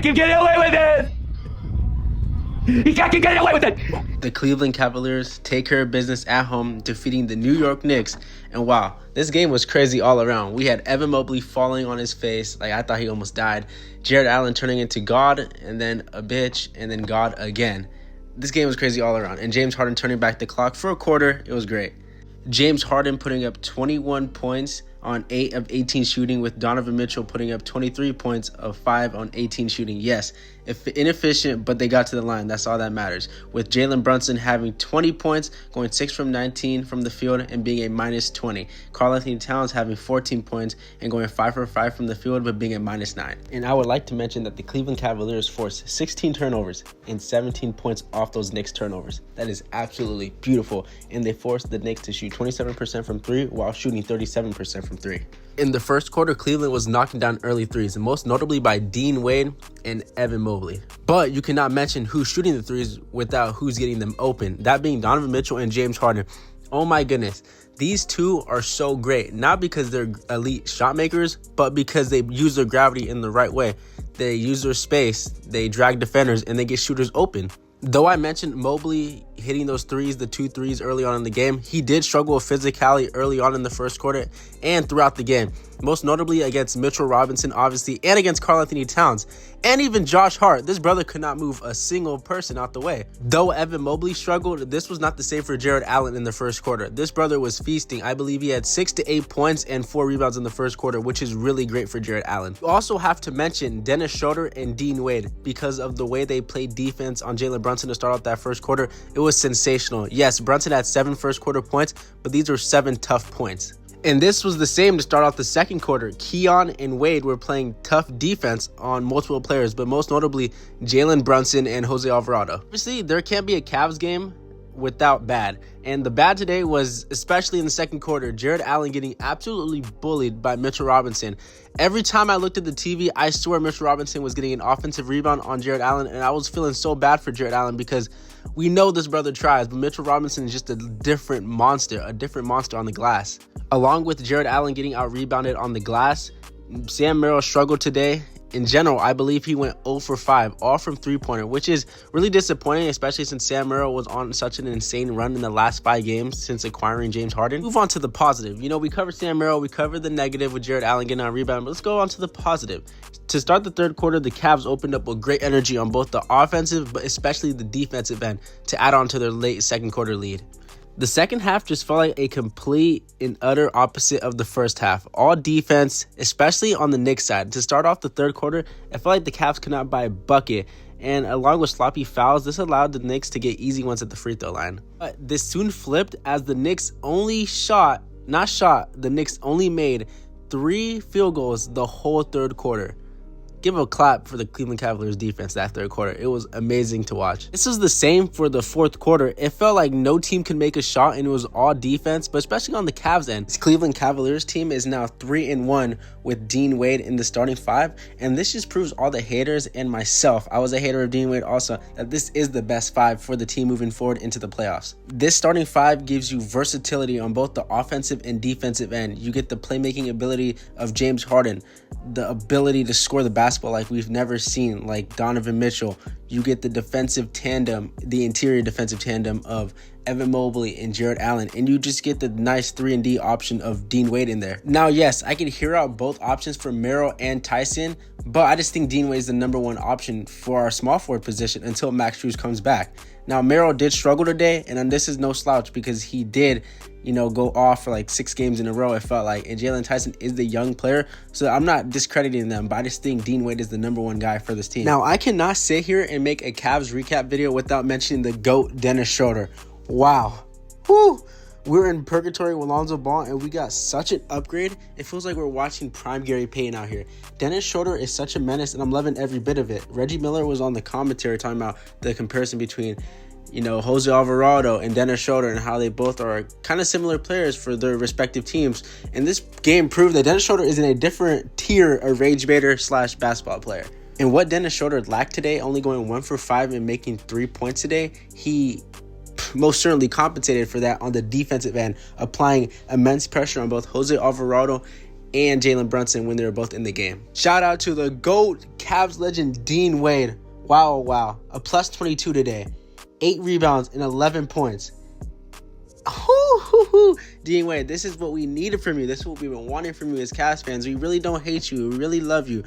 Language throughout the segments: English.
can get away with it. He can't get away with it. The Cleveland Cavaliers take care of business at home, defeating the New York Knicks. And wow, this game was crazy all around. We had Evan Mobley falling on his face. Like, I thought he almost died. Jarrett Allen turning into God, and then a bitch, and then God again. This game was crazy all around. And James Harden turning back the clock for a quarter. It was great. James Harden putting up 21 points on 8 of 18 shooting, with Donovan Mitchell putting up 23 points of 5 on 18 shooting. Yes, inefficient, but they got to the line. That's all that matters. With Jalen Brunson having 20 points, going 6 from 19 from the field and being a minus 20. Karl-Anthony Towns having 14 points and going 5 for 5 from the field, but being a minus 9. And I would like to mention that the Cleveland Cavaliers forced 16 turnovers and 17 points off those Knicks turnovers. That is absolutely beautiful. And they forced the Knicks to shoot 27% from 3 while shooting 37% from 3. In the first quarter, Cleveland was knocking down early threes, most notably by Dean Wade and Evan Mobley. But you cannot mention who's shooting the threes without who's getting them open, that being Donovan Mitchell and James Harden. Oh my goodness. These two are so great, not because they're elite shot makers, but because they use their gravity in the right way. They use their space, they drag defenders, and they get shooters open. Though I mentioned Mobley hitting those threes, the 2 threes early on in the game, he did struggle with physicality early on in the first quarter and throughout the game. Most notably against Mitchell Robinson, obviously, and against Karl-Anthony Towns, and even Josh Hart. This brother could not move a single person out the way. Though Evan Mobley struggled, this was not the same for Jarrett Allen in the first quarter. This brother was feasting. I believe he had 6 to 8 points and 4 rebounds in the first quarter, which is really great for Jarrett Allen. You also have to mention Dennis Schröder and Dean Wade because of the way they played defense on Jalen Brunson to start off that first quarter. It was sensational. Yes, Brunson had 7 first quarter points, but these were 7 tough points. And this was the same to start off the second quarter. Keon and Wade were playing tough defense on multiple players, but most notably Jalen Brunson and Jose Alvarado. Obviously, there can't be a Cavs game without bad. And the bad today was, especially in the second quarter, Jarrett Allen getting absolutely bullied by Mitchell Robinson. Every time I looked at the TV, I swear Mitchell Robinson was getting an offensive rebound on Jarrett Allen, and I was feeling so bad for Jarrett Allen because we know this brother tries, but Mitchell Robinson is just a different monster on the glass. Along with Jarrett Allen getting out-rebounded on the glass, Sam Merrill struggled today. In general, I believe he went 0 for 5, all from three-pointer, which is really disappointing, especially since Sam Merrill was on such an insane run in the last 5 games since acquiring James Harden. Move on to the positive. You know, we covered Sam Merrill, we covered the negative with Jarrett Allen getting on rebound, but let's go on to the positive. To start the third quarter, the Cavs opened up with great energy on both the offensive, but especially the defensive end to add on to their late second quarter lead. The second half just felt like a complete and utter opposite of the first half. All defense, especially on the Knicks side. To start off the third quarter, I felt like the Cavs could not buy a bucket. And along with sloppy fouls, this allowed the Knicks to get easy ones at the free throw line. But this soon flipped as the Knicks only made 3 field goals the whole third quarter. Give a clap for the Cleveland Cavaliers defense that third quarter. It was amazing to watch. This was the same for the fourth quarter. It felt like no team could make a shot and it was all defense, but especially on the Cavs end. This Cleveland Cavaliers team is now 3-1 with Dean Wade in the starting 5, and this just proves all the haters and myself, I was a hater of Dean Wade also, that this is the best 5 for the team moving forward into the playoffs. This starting 5 gives you versatility on both the offensive and defensive end. You get the playmaking ability of James Harden, the ability to score the basketball like we've never seen, like Donovan Mitchell. You get the defensive tandem, the interior defensive tandem of Evan Mobley and Jarrett Allen, and you just get the nice 3-and-D option of Dean Wade in there. Now, yes, I can hear out both options for Merrill and Tyson, but I just think Dean Wade is the number 1 option for our small forward position until Max Strus comes back. Now, Merrill did struggle today, and this is no slouch because he did, go off for like 6 games in a row, it felt like. And Jalen Tyson is the young player, so I'm not discrediting them, but I just think Dean Wade is the number 1 guy for this team. Now, I cannot sit here and make a Cavs recap video without mentioning the GOAT, Dennis Schröder. Wow. Whew. We're in purgatory with Lonzo Ball, and we got such an upgrade. It feels like we're watching prime Gary Payton out here. Dennis Schröder is such a menace, and I'm loving every bit of it. Reggie Miller was on the commentary talking about the comparison between, Jose Alvarado and Dennis Schröder and how they both are kind of similar players for their respective teams. And this game proved that Dennis Schröder is in a different tier of rage baiter / basketball player. And what Dennis Schröder lacked today, only going 1 for 5 and making 3 points today, he most certainly compensated for that on the defensive end, applying immense pressure on both Jose Alvarado and Jalen Brunson when they were both in the game. Shout out to the GOAT Cavs legend Dean Wade. Wow. A plus 22 today. 8 rebounds and 11 points. Dean Wade, this is what we needed from you. This is what we've been wanting from you as Cavs fans. We really don't hate you. We really love you.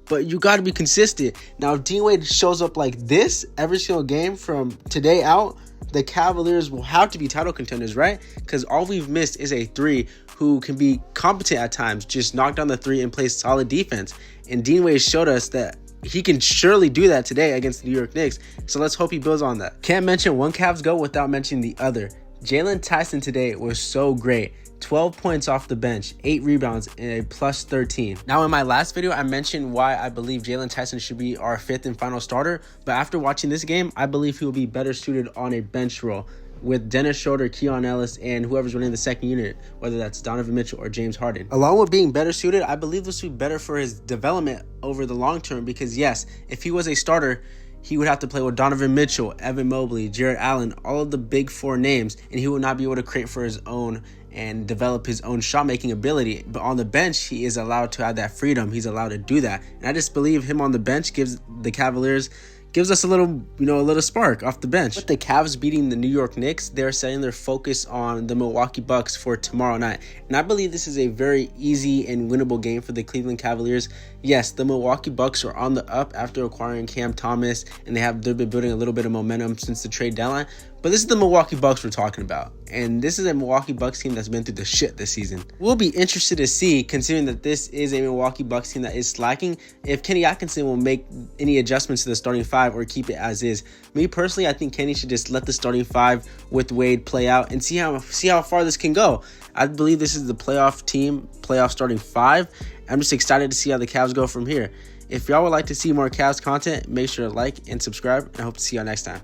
But you got to be consistent. Now, if Dean Wade shows up like this every single game from today out, the Cavaliers will have to be title contenders, right? Because all we've missed is a 3 who can be competent at times, just knock down the 3 and play solid defense. And Dean Wade showed us that he can surely do that today against the New York Knicks. So let's hope he builds on that. Can't mention one Cavs go without mentioning the other. Jalen Tyson today was so great. 12 points off the bench, 8 rebounds, and a plus 13. Now, in my last video, I mentioned why I believe Jalen Tyson should be our 5th and final starter. But after watching this game, I believe he will be better suited on a bench role with Dennis Schröder, Keon Ellis, and whoever's running the second unit, whether that's Donovan Mitchell or James Harden. Along with being better suited, I believe this would be better for his development over the long term because, yes, if he was a starter, he would have to play with Donovan Mitchell, Evan Mobley, Jarrett Allen, all of the big 4 names, and he would not be able to create for his own and develop his own shot-making ability. But on the bench, he is allowed to have that freedom. He's allowed to do that. And I just believe him on the bench gives the Cavaliers us a little spark off the bench. With the Cavs beating the New York Knicks, they're setting their focus on the Milwaukee Bucks for tomorrow night. And I believe this is a very easy and winnable game for the Cleveland Cavaliers. Yes, the Milwaukee Bucks are on the up after acquiring Cam Thomas, and they've been building a little bit of momentum since the trade deadline. But this is the Milwaukee Bucks we're talking about. And this is a Milwaukee Bucks team that's been through the shit this season. We'll be interested to see, considering that this is a Milwaukee Bucks team that is slacking, if Kenny Atkinson will make any adjustments to the starting 5 or keep it as is. Me personally, I think Kenny should just let the starting 5 with Wade play out and see how far this can go. I believe this is the playoff team, playoff starting 5. I'm just excited to see how the Cavs go from here. If y'all would like to see more Cavs content, make sure to like and subscribe, and I hope to see y'all next time.